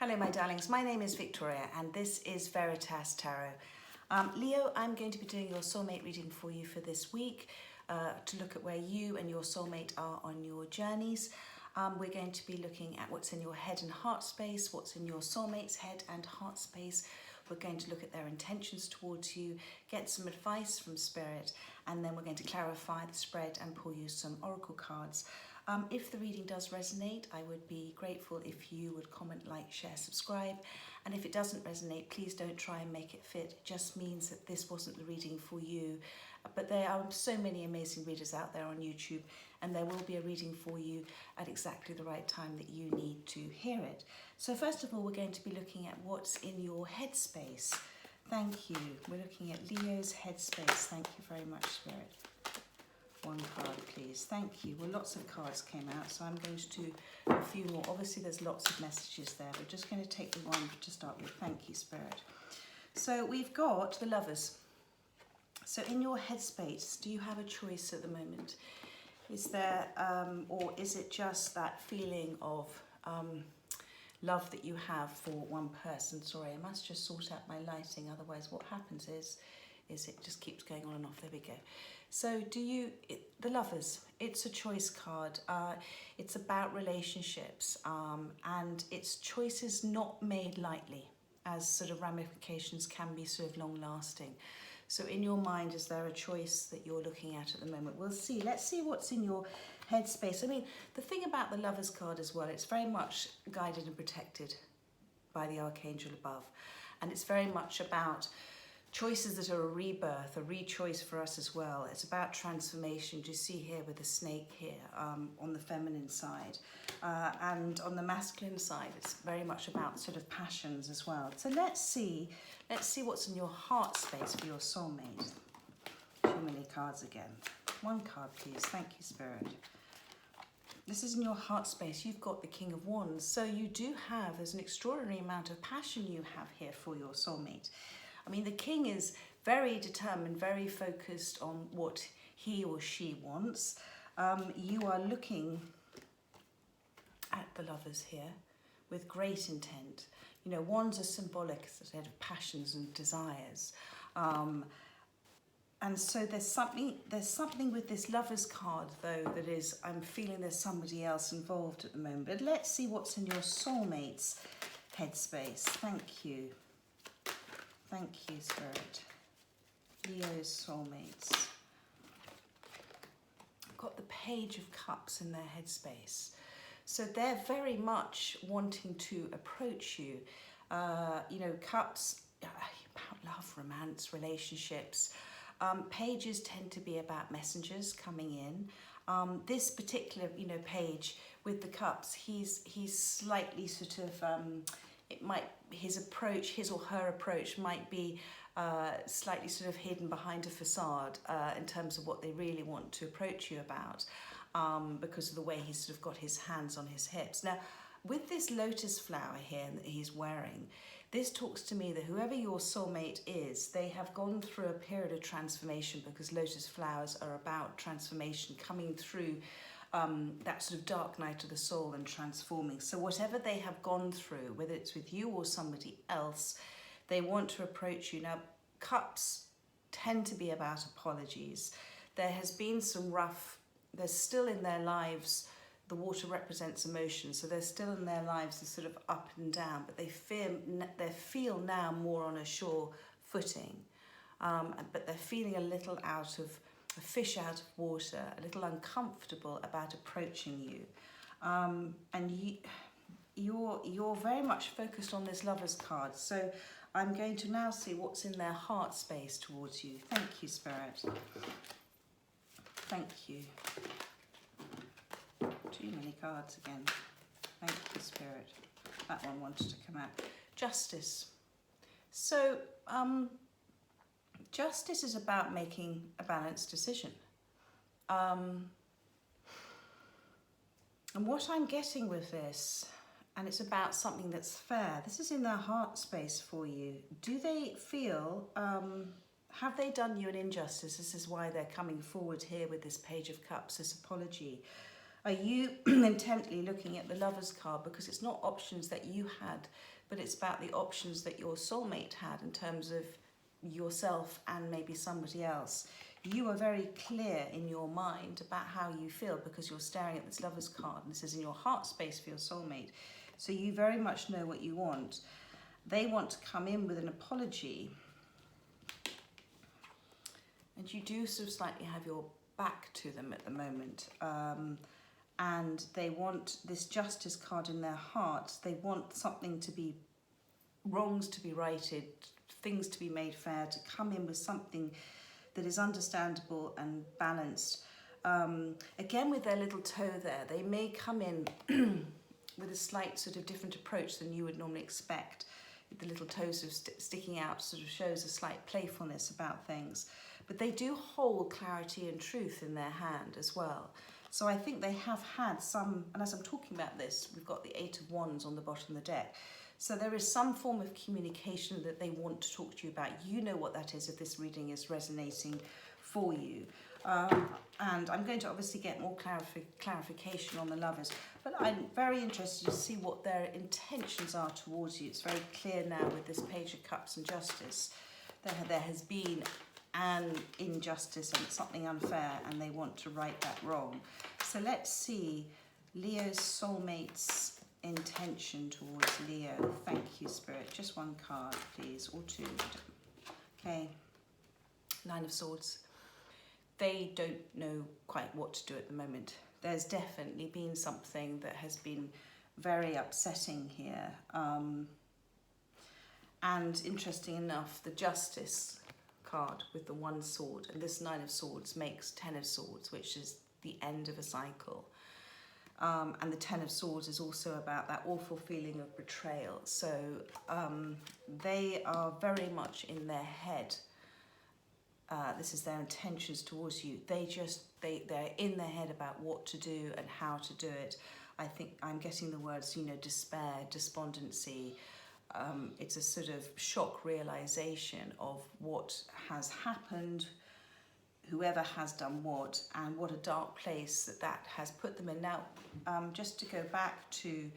Hello my darlings, my name is Victoria and this is Veritas Tarot. Leo, I'm going to be doing your soulmate reading for you for this week to look at where you and your soulmate are on your journeys. We're going to be looking at what's in your head and heart space, what's in your soulmate's head and heart space. We're going to look at their intentions towards you, get some advice from Spirit, and then we're going to clarify the spread and pull you some oracle cards. If the reading does resonate, I would be grateful if you would comment, like, share, subscribe. And if it doesn't resonate, please don't try and make it fit. It just means that this wasn't the reading for you. But there are so many amazing readers out there on YouTube, and there will be a reading for you at exactly the right time that you need to hear it. So first of all, we're going to be looking at what's in your headspace. Thank you. We're looking at Leo's headspace. Thank you very much, Spirit. One card, please. Thank you. Well, lots of cards came out, so I'm going to do a few more. Obviously, there's lots of messages there. We're just going to take the one to start with. Thank you, Spirit. So we've got the Lovers. So in your headspace, do you have a choice at the moment? Is there, or is it just that feeling of love that you have for one person? Sorry, I must just sort out my lighting. Otherwise, what happens is it just keeps going on and off. There we go. So the Lovers, it's a choice card. It's about relationships, and it's choices not made lightly, as sort of ramifications can be sort of long lasting. So in your mind, is there a choice that you're looking at the moment? We'll see. Let's see what's in your headspace. I mean, the thing about the Lovers card as well, it's very much guided and protected by the Archangel above. And it's very much about choices that are a rebirth, a re-choice for us as well. It's about transformation. Do you see here with the snake here on the feminine side? And on the masculine side, it's very much about sort of passions as well. So let's see what's in your heart space for your soulmate. Too many cards again. One card, please. Thank you, Spirit. This is in your heart space. You've got the King of Wands. So you do have, there's an extraordinary amount of passion you have here for your soulmate. I mean, the King is very determined, very focused on what he or she wants. You are looking at the Lovers here with great intent. You know, wands are symbolic, as I said, of passions and desires. And so there's something with this Lovers card, though, that is, I'm feeling there's somebody else involved at the moment. But let's see what's in your soulmate's headspace. Thank you. Thank you, Spirit. Leo's soulmates. I've got the Page of Cups in their headspace. So they're very much wanting to approach you. You know, cups, about love, romance, relationships. Pages tend to be about messengers coming in. This particular, you know, page with the cups, he's slightly sort of, his or her approach might be slightly sort of hidden behind a facade in terms of what they really want to approach you about, because of the way he's sort of got his hands on his hips. Now, with this lotus flower here that he's wearing, this talks to me that whoever your soulmate is, they have gone through a period of transformation, because lotus flowers are about transformation, coming through that sort of dark night of the soul and transforming. So whatever they have gone through, whether it's with you or somebody else, they want to approach you. Now, cups tend to be about apologies. There has been some there's still in their lives, the water represents emotion, so they're still in their lives a sort of up and down, but they feel now more on a sure footing, but they're feeling a little out of, a fish out of water, a little uncomfortable about approaching you. And you're very much focused on this Lovers card. So I'm going to now see what's in their heart space towards you. Thank you, Spirit. Thank you. Too many cards again. Thank you, Spirit. That one wanted to come out. Justice. So, justice is about making a balanced decision. And what I'm getting with this, and it's about something that's fair, this is in their heart space for you. Do they feel, have they done you an injustice? This is why they're coming forward here with this Page of Cups, this apology. Are you intently looking at the Lover's card? Because it's not options that you had, but it's about the options that your soulmate had in terms of yourself and maybe somebody else. You are very clear in your mind about how you feel because you're staring at this Lover's card, and this is in your heart space for your soulmate. So you very much know what you want. They want to come in with an apology, and you do sort of slightly have your back to them at the moment. And they want this Justice card in their heart. They want something to be, wrongs to be righted, things to be made fair, to come in with something that is understandable and balanced. Again, with their little toe there, they may come in with a slight sort of different approach than you would normally expect. The little toe sort of sticking out sort of shows a slight playfulness about things. But they do hold clarity and truth in their hand as well. So I think they have had some, and as I'm talking about this, we've got the Eight of Wands on the bottom of the deck. So there is some form of communication that they want to talk to you about. You know what that is if this reading is resonating for you. And I'm going to obviously get more clarification on the Lovers, but I'm very interested to see what their intentions are towards you. It's very clear now with this Page of Cups and Justice that there has been an injustice and something unfair, and they want to right that wrong. So let's see Leo's soulmate's intention towards Leo. Thank you, Spirit. Just one card, please, or two. Okay. Nine of Swords. They don't know quite what to do at the moment. There's definitely been something that has been very upsetting here. And interesting enough, the Justice card with the one sword, and this Nine of Swords makes Ten of Swords, which is the end of a cycle. And the Ten of Swords is also about that awful feeling of betrayal. So they are very much in their head. This is their intentions towards you. They're in their head about what to do and how to do it. I think I'm getting the words, despair, despondency. It's a sort of shock realization of what has happened, whoever has done what, and what a dark place that has put them in. Now, just to go back to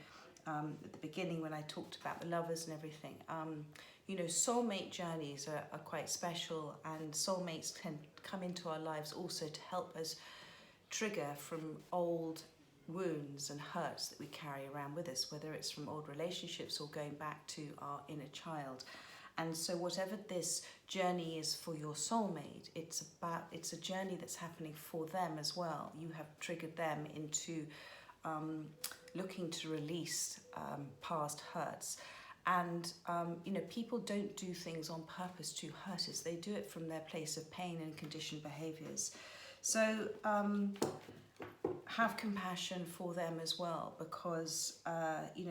at the beginning when I talked about the Lovers and everything, soulmate journeys are quite special, and soulmates can come into our lives also to help us trigger from old wounds and hurts that we carry around with us, whether it's from old relationships or going back to our inner child. And so whatever this journey is for your soulmate, it's a journey that's happening for them as well. You have triggered them into looking to release past hurts. And, people don't do things on purpose to hurt us. They do it from their place of pain and conditioned behaviours. So have compassion for them as well, because,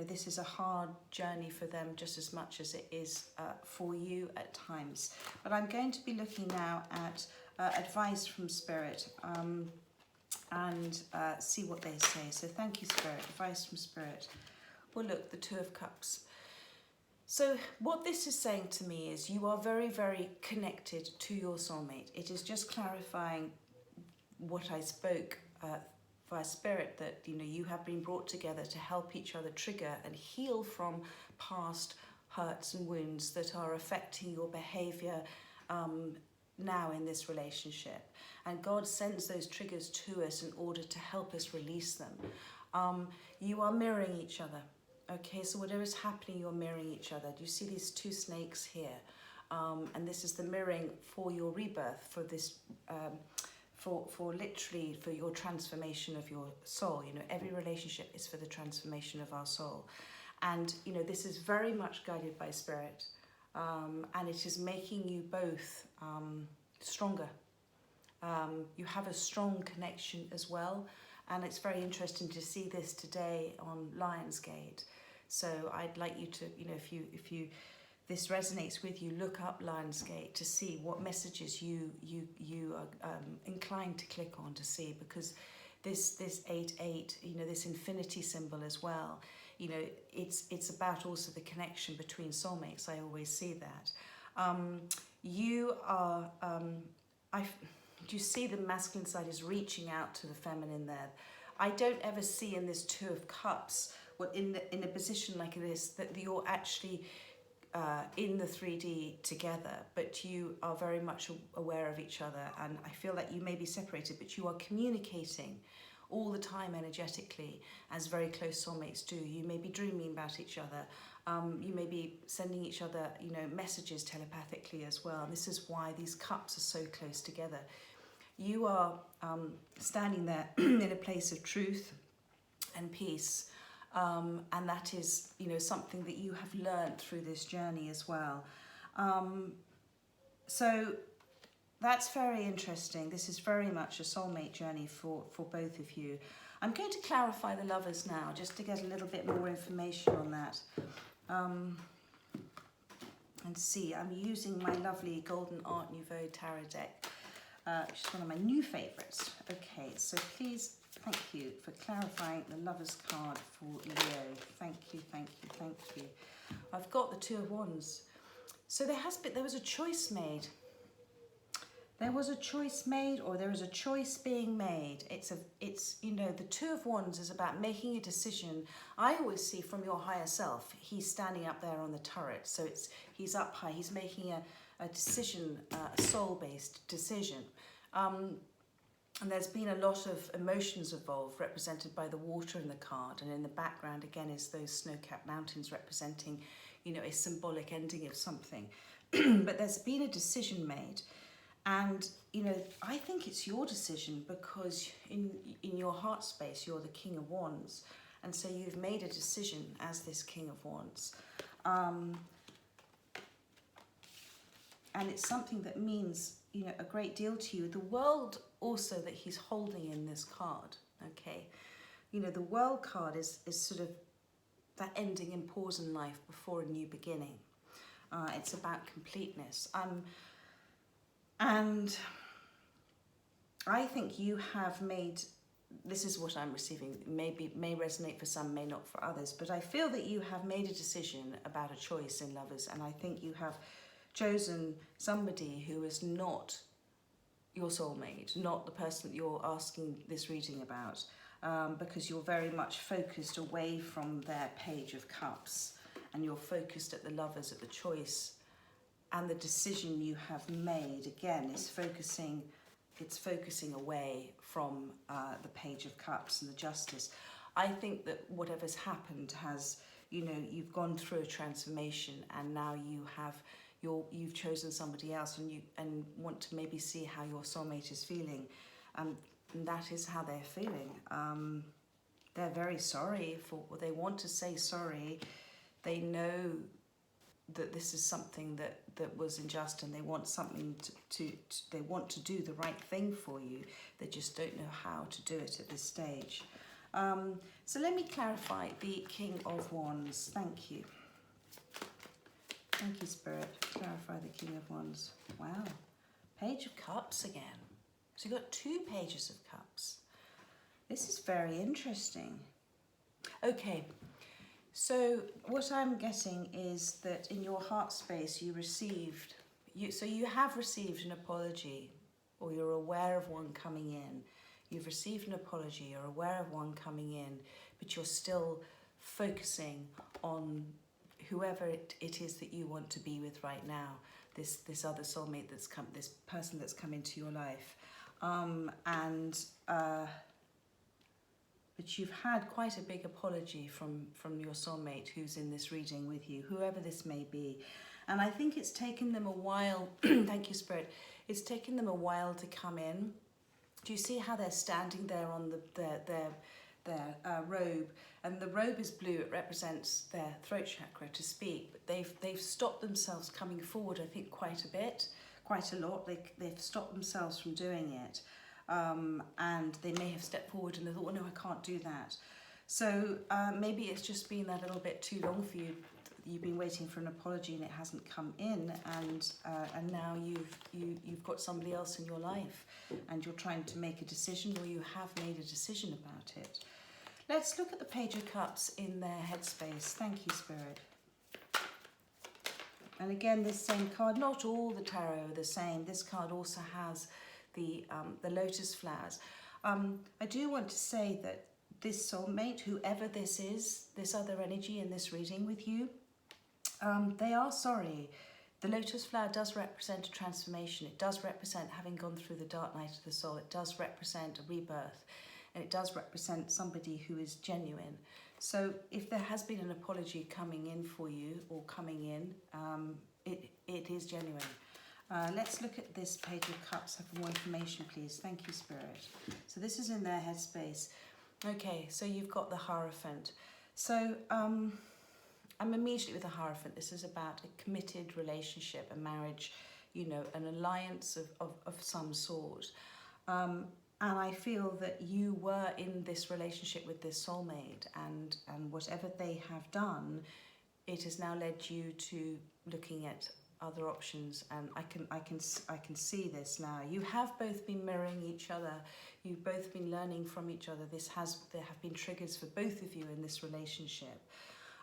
this is a hard journey for them just as much as it is for you at times. But I'm going to be looking now at advice from Spirit and see what they say. So thank you, Spirit. Advice from Spirit. Well, look, the Two of Cups. So what this is saying to me is you are very, very connected to your soulmate. It is just clarifying what I spoke via Spirit, that you have been brought together to help each other trigger and heal from past hurts and wounds that are affecting your behaviour now in this relationship. And God sends those triggers to us in order to help us release them. You are mirroring each other. Okay, so whatever is happening, you're mirroring each other. Do you see these two snakes here? And this is the mirroring for your rebirth, for this, for literally for your transformation of your soul. Every relationship is for the transformation of our soul. And, this is very much guided by Spirit. And it is making you both stronger. You have a strong connection as well. And it's very interesting to see this today on Lionsgate. So I'd like you to, if this resonates with you, look up Lionsgate to see what messages you are inclined to click on to see, because this 8-8, this infinity symbol as well, it's about also the connection between soulmates. I always see that. You are, do you see the masculine side is reaching out to the feminine there? I don't ever see in this Two of Cups, well, in a position like this, that you're actually in the 3D together, but you are very much aware of each other, and I feel like you may be separated, but you are communicating all the time energetically, as very close soulmates do. You may be dreaming about each other. You may be sending each other, you know, messages telepathically as well. And this is why these cups are so close together. You are standing there in a place of truth and peace. And that is, you know, something that you have learned through this journey as well. So that's very interesting. This is very much a soulmate journey for both of you. I'm going to clarify the Lovers now, just to get a little bit more information on that. And see, I'm using my lovely Golden Art Nouveau tarot deck, which is one of my new favourites. Okay, so please, thank you for clarifying the Lovers card for Leo. Thank you, thank you, thank you. I've got the Two of Wands. So there was a choice made. There was a choice made, or there is a choice being made. It's you know, the Two of Wands is about making a decision. I always see from your higher self, he's standing up there on the turret. So he's up high, he's making a decision, a soul-based decision. And there's been a lot of emotions involved, represented by the water in the card. And in the background, again, is those snow-capped mountains representing, you know, a symbolic ending of something. But there's been a decision made. And, you know, I think it's your decision, because in your heart space, you're the King of Wands. And so you've made a decision as this King of Wands. And it's something that means, you know, a great deal to you. The world also that he's holding in this card, okay? You know, the World card is sort of that ending in pause in life before a new beginning. It's about completeness. And I think you have made, this is what I'm receiving, may resonate for some, may not for others, but I feel that you have made a decision about a choice in Lovers, and I think you have chosen somebody who is not your soulmate, not the person that you're asking this reading about, because you're very much focused away from their Page of Cups, and you're focused at the Lovers, at the choice. And the decision you have made, again, is focusing away from the Page of Cups and the Justice. I think that whatever's happened has, you know, you've gone through a transformation, and now you've chosen somebody else, and want to maybe see how your soulmate is feeling. And that is how they're feeling. They're very sorry they want to say sorry. They know that this is something that was unjust, and they want something they want to do the right thing for you. They just don't know how to do it at this stage. So let me clarify the King of Wands. Thank you. Thank you, Spirit. Clarify the King of Wands. Wow. Page of Cups again. So you've got two Pages of Cups. This is very interesting. Okay. So what I'm getting is that in your heart space you have received an apology, or you're aware of one coming in. You've received an apology, you're aware of one coming in, but you're still focusing on whoever it is that you want to be with right now, this other soulmate that's come, this person that's come into your life. But you've had quite a big apology from your soulmate who's in this reading with you, whoever this may be. And I think it's taken them a while, thank you, Spirit, it's taken them a while to come in. Do you see how they're standing there on their robe? And the robe is blue, it represents their throat chakra to speak, but they've stopped themselves coming forward, I think, quite a lot. They've stopped themselves from doing it. And they may have stepped forward and they thought, well, no, I can't do that. So maybe it's just been a little bit too long for you. You've been waiting for an apology and it hasn't come in, and now you've got somebody else in your life, and you're trying to make a decision, or you have made a decision about it. Let's look at the Page of Cups in their headspace. Thank you, Spirit. And again, this same card, not all the tarot are the same. This card also has the lotus flowers. I do want to say that this soulmate, whoever this is, this other energy in this reading with you, they are sorry. The lotus flower does represent a transformation. It does represent having gone through the dark night of the soul. It does represent a rebirth. And it does represent somebody who is genuine. So if there has been an apology coming in for you, or coming in, it is genuine. Let's look at this Page of Cups for more information, please. Thank you, Spirit. So this is in their headspace. Okay, so you've got the Hierophant. So I'm immediately with the Hierophant. This is about a committed relationship, a marriage, you know, an alliance of some sort. And I feel that you were in this relationship with this soulmate, and whatever they have done, it has now led you to looking at other options. And I can see this now. You have both been mirroring each other. You've both been learning from each other. There have been triggers for both of you in this relationship.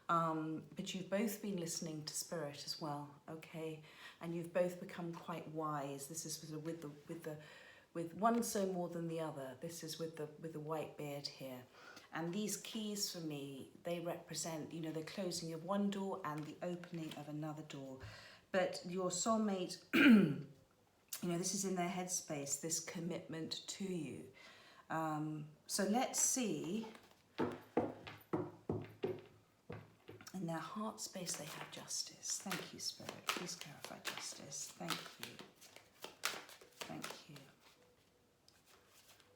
But you've both been listening to Spirit as well, okay? And you've both become quite wise. This is with one so more than the other. This is with the white beard here. And these keys for me, they represent, you know, the closing of one door and the opening of another door. But your soulmate, you know, this is in their headspace, this commitment to you. So let's see. In their heart space, they have justice. Thank you, Spirit. Please clarify justice. Thank you. Thank you.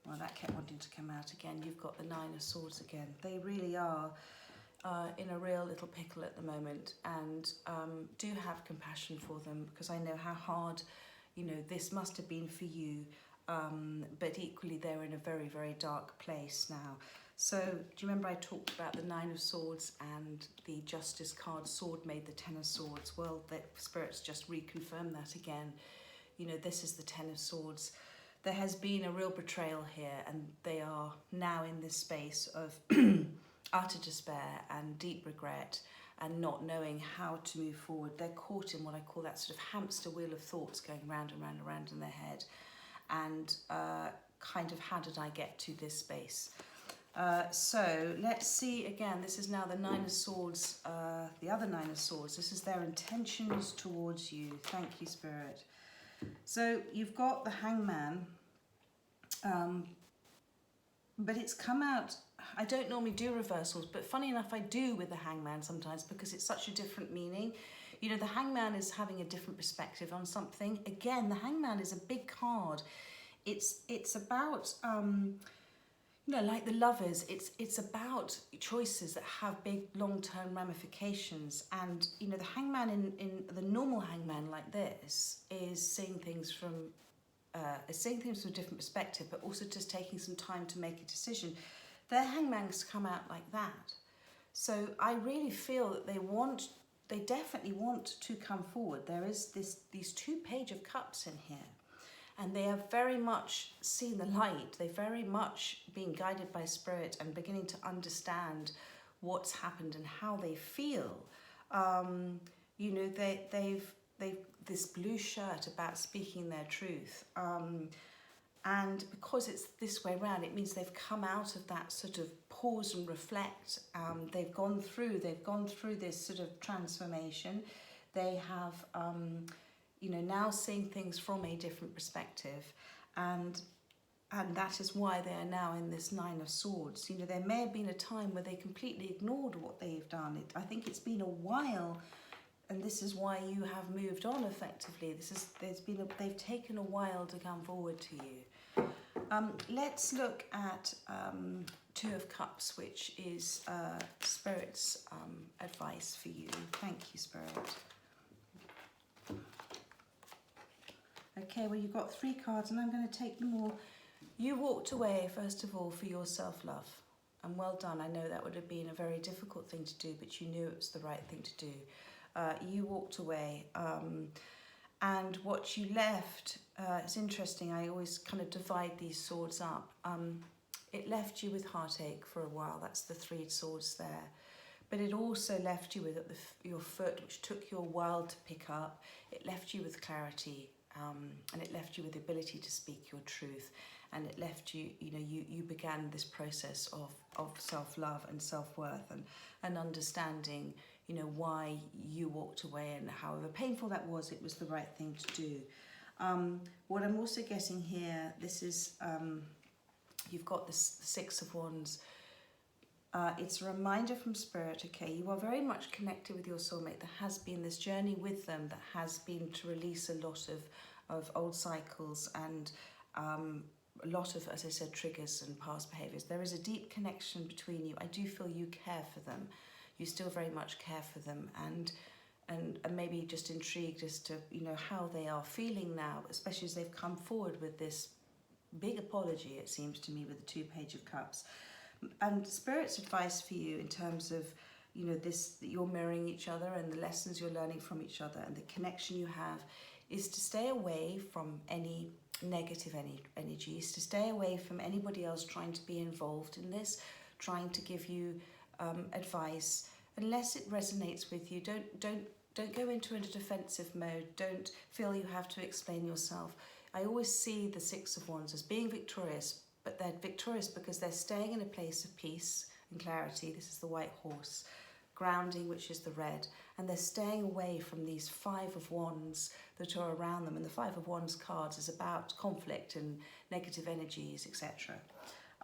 Well, that kept wanting to come out again. You've got the Nine of Swords again. They really are in a real little pickle at the moment, and do have compassion for them, because I know how hard, you know, this must have been for you. But equally, they're in a very, very dark place now. So, do you remember I talked about the Nine of Swords and the Justice card? Sword made the Ten of Swords. Well, the Spirit's just reconfirmed that again. You know, this is the Ten of Swords. There has been a real betrayal here, and they are now in this space of utter despair and deep regret and not knowing how to move forward. They're caught in what I call that sort of hamster wheel of thoughts going round and round and round in their head. And kind of, how did I get to this space? So let's see again. This is now the Nine of Swords, the other Nine of Swords. This is their intentions towards you. Thank you, Spirit. So you've got the Hangman, but it's come out. I don't normally do reversals, but funny enough, I do with the Hangman sometimes, because it's such a different meaning. You know, the Hangman is having a different perspective on something. Again, the Hangman is a big card. It's about, you know, like the Lovers, it's about choices that have big long-term ramifications. And, you know, the Hangman in the normal Hangman like this is seeing things from a different perspective, but also just taking some time to make a decision. Their Hangmans come out like that. So I really feel that they definitely want to come forward. There is these two Page of Cups in here. And they have very much seen the light. They've very much been guided by Spirit and beginning to understand what's happened and how they feel. You know, they've this blue shirt about speaking their truth. And because it's this way around, it means they've come out of that sort of pause and reflect. They've gone through this sort of transformation. They have, you know, now seeing things from a different perspective, and that is why they are now in this Nine of Swords. You know, there may have been a time where they completely ignored what they've done. I think it's been a while, and this is why you have moved on effectively. They've taken a while to come forward to you. Let's look at Two of Cups, which is Spirit's advice for you. Thank you, Spirit. Okay, well, you've got three cards, and I'm going to take them all. You walked away, first of all, for your self-love. And well done. I know that would have been a very difficult thing to do, but you knew it was the right thing to do. You walked away. And what you left, it's interesting, I always kind of divide these swords up. It left you with heartache for a while. That's the three swords there. But it also left you with at your foot, which took you a while to pick up. It left you with clarity. And it left you with the ability to speak your truth. and it left you, you began this process of self-love and self-worth and understanding, why you walked away, and however painful that was, it was the right thing to do. What I'm also getting here, this is, you've got this Six of Wands. It's a reminder from Spirit, okay, you are very much connected with your soulmate. There has been this journey with them that has been to release a lot of old cycles and a lot of, as I said, triggers and past behaviours. There is a deep connection between you. I do feel you care for them. You still very much care for them, and maybe just intrigued as to, how they are feeling now, especially as they've come forward with this big apology, it seems to me, with the 2 Page of Cups. And Spirit's advice for you in terms of, this, that you're mirroring each other and the lessons you're learning from each other and the connection you have, is to stay away from any negative energies, to stay away from anybody else trying to be involved in this, trying to give you advice. Unless it resonates with you, don't go into a defensive mode. Don't feel you have to explain yourself. I always see the Six of Wands as being victorious, but they're victorious because they're staying in a place of peace and clarity. This is the White Horse. Grounding, which is the red, and they're staying away from these Five of Wands that are around them. And the Five of Wands cards is about conflict and negative energies, etc.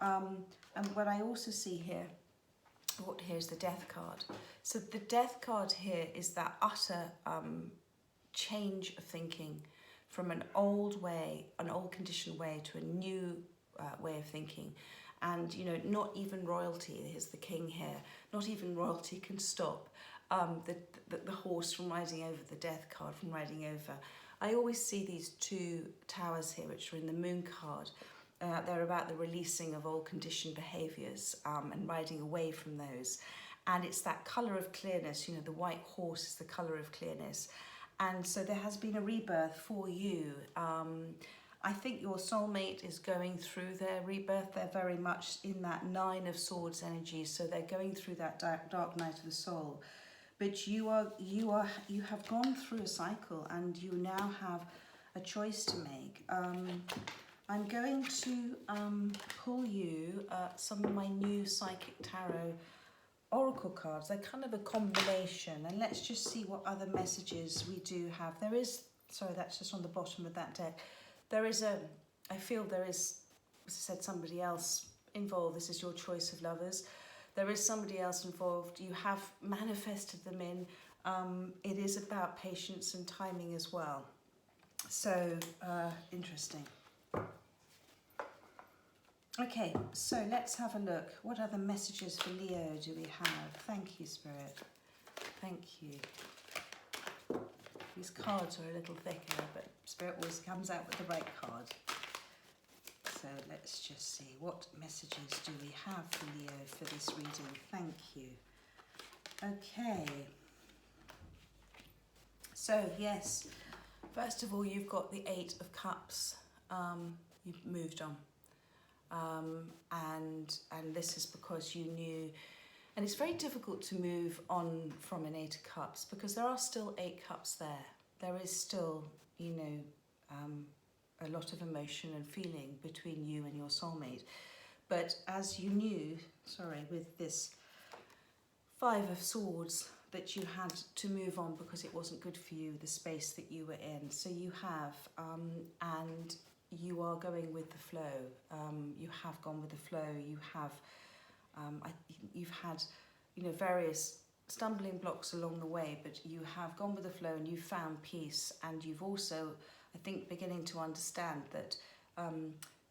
And what I also see here, here's the Death card. So the Death card here is that utter change of thinking from an old way, an old conditioned way, to a new way of thinking. And, not even royalty, here's the King here, not even royalty can stop the horse from riding over, the Death card from riding over. I always see these 2 towers here, which are in the Moon card. They're about the releasing of old conditioned behaviours and riding away from those. And it's that colour of clearness, the White Horse is the colour of clearness. And so there has been a rebirth for you. I think your soulmate is going through their rebirth. They're very much in that Nine of Swords energy, so they're going through that dark night of the soul. But you have gone through a cycle, and you now have a choice to make. I'm going to pull you some of my new Psychic Tarot Oracle cards. They're kind of a combination, and let's just see what other messages we do have. There is, sorry, that's just on the bottom of that deck. I feel there is, as I said, somebody else involved. This is your choice of lovers. There is somebody else involved. You have manifested them in. It is about patience and timing as well. So, interesting. Okay, so let's have a look. What other messages for Leo do we have? Thank you, Spirit. Thank you. These cards are a little thicker, but Spirit always comes out with the right card. So let's just see, what messages do we have for Leo for this reading? Thank you. Okay. So, yes, first of all, you've got the Eight of Cups. You've moved on. And this is because you knew. And it's very difficult to move on from an Eight of Cups because there are still 8 cups there. There is still, a lot of emotion and feeling between you and your soulmate. But as you knew, with this Five of Swords, that you had to move on because it wasn't good for you, the space that you were in. So you have, and you are going with the flow. You have gone with the flow. You have. You've had, various stumbling blocks along the way, but you have gone with the flow and you've found peace. And you've also, I think, beginning to understand that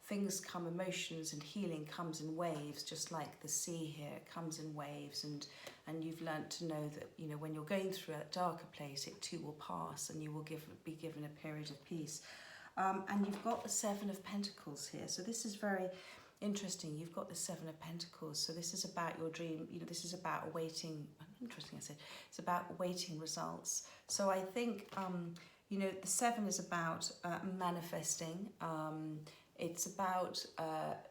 things come, emotions and healing comes in waves, just like the sea here, it comes in waves. And you've learnt to know that, when you're going through a darker place, it too will pass and you will be given a period of peace. And you've got the Seven of Pentacles here. So this is very interesting. You've got the Seven of Pentacles. So this is about your dream. This is about awaiting, interesting I said, it's about awaiting results. So I think, the Seven is about manifesting. It's about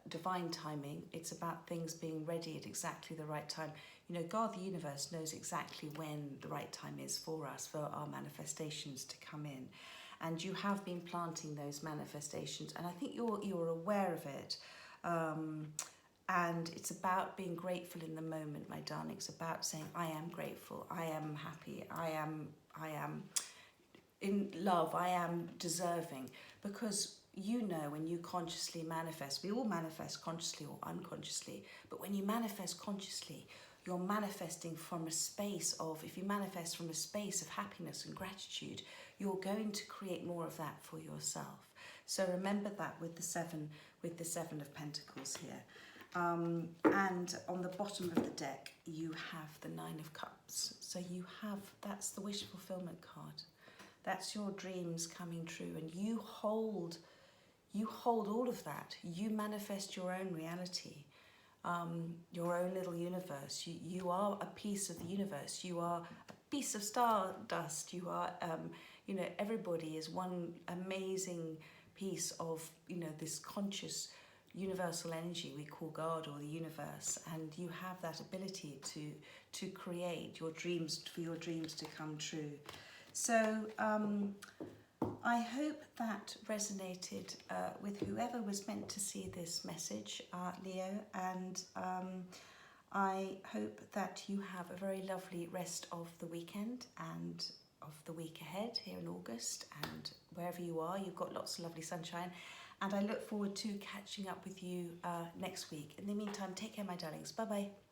divine timing. It's about things being ready at exactly the right time. God, the universe, knows exactly when the right time is for us, for our manifestations to come in. and you have been planting those manifestations, and I think you're aware of it. And it's about being grateful in the moment, my darling. It's about saying, I am grateful, I am happy, I am in love, I am deserving. Because you know, when you consciously manifest, we all manifest consciously or unconsciously, but when you manifest consciously, you're manifesting from a space of, if you manifest from a space of happiness and gratitude, you're going to create more of that for yourself. So remember that with the Seven of Pentacles here. And on the bottom of the deck, you have the Nine of Cups. So you have, that's the wish fulfillment card. That's your dreams coming true, and you hold all of that. You manifest your own reality, your own little universe. You are a piece of the universe. You are a piece of stardust. You are, you know, everybody is one amazing piece of, you know, this conscious universal energy we call God or the universe, and you have that ability to create your dreams, for your dreams to come true. So I hope that resonated with whoever was meant to see this message, Leo, and I hope that you have a very lovely rest of the weekend and of the week ahead here in August, and wherever you are, you've got lots of lovely sunshine. And I look forward to catching up with you next week. In the meantime, take care, my darlings. Bye-bye.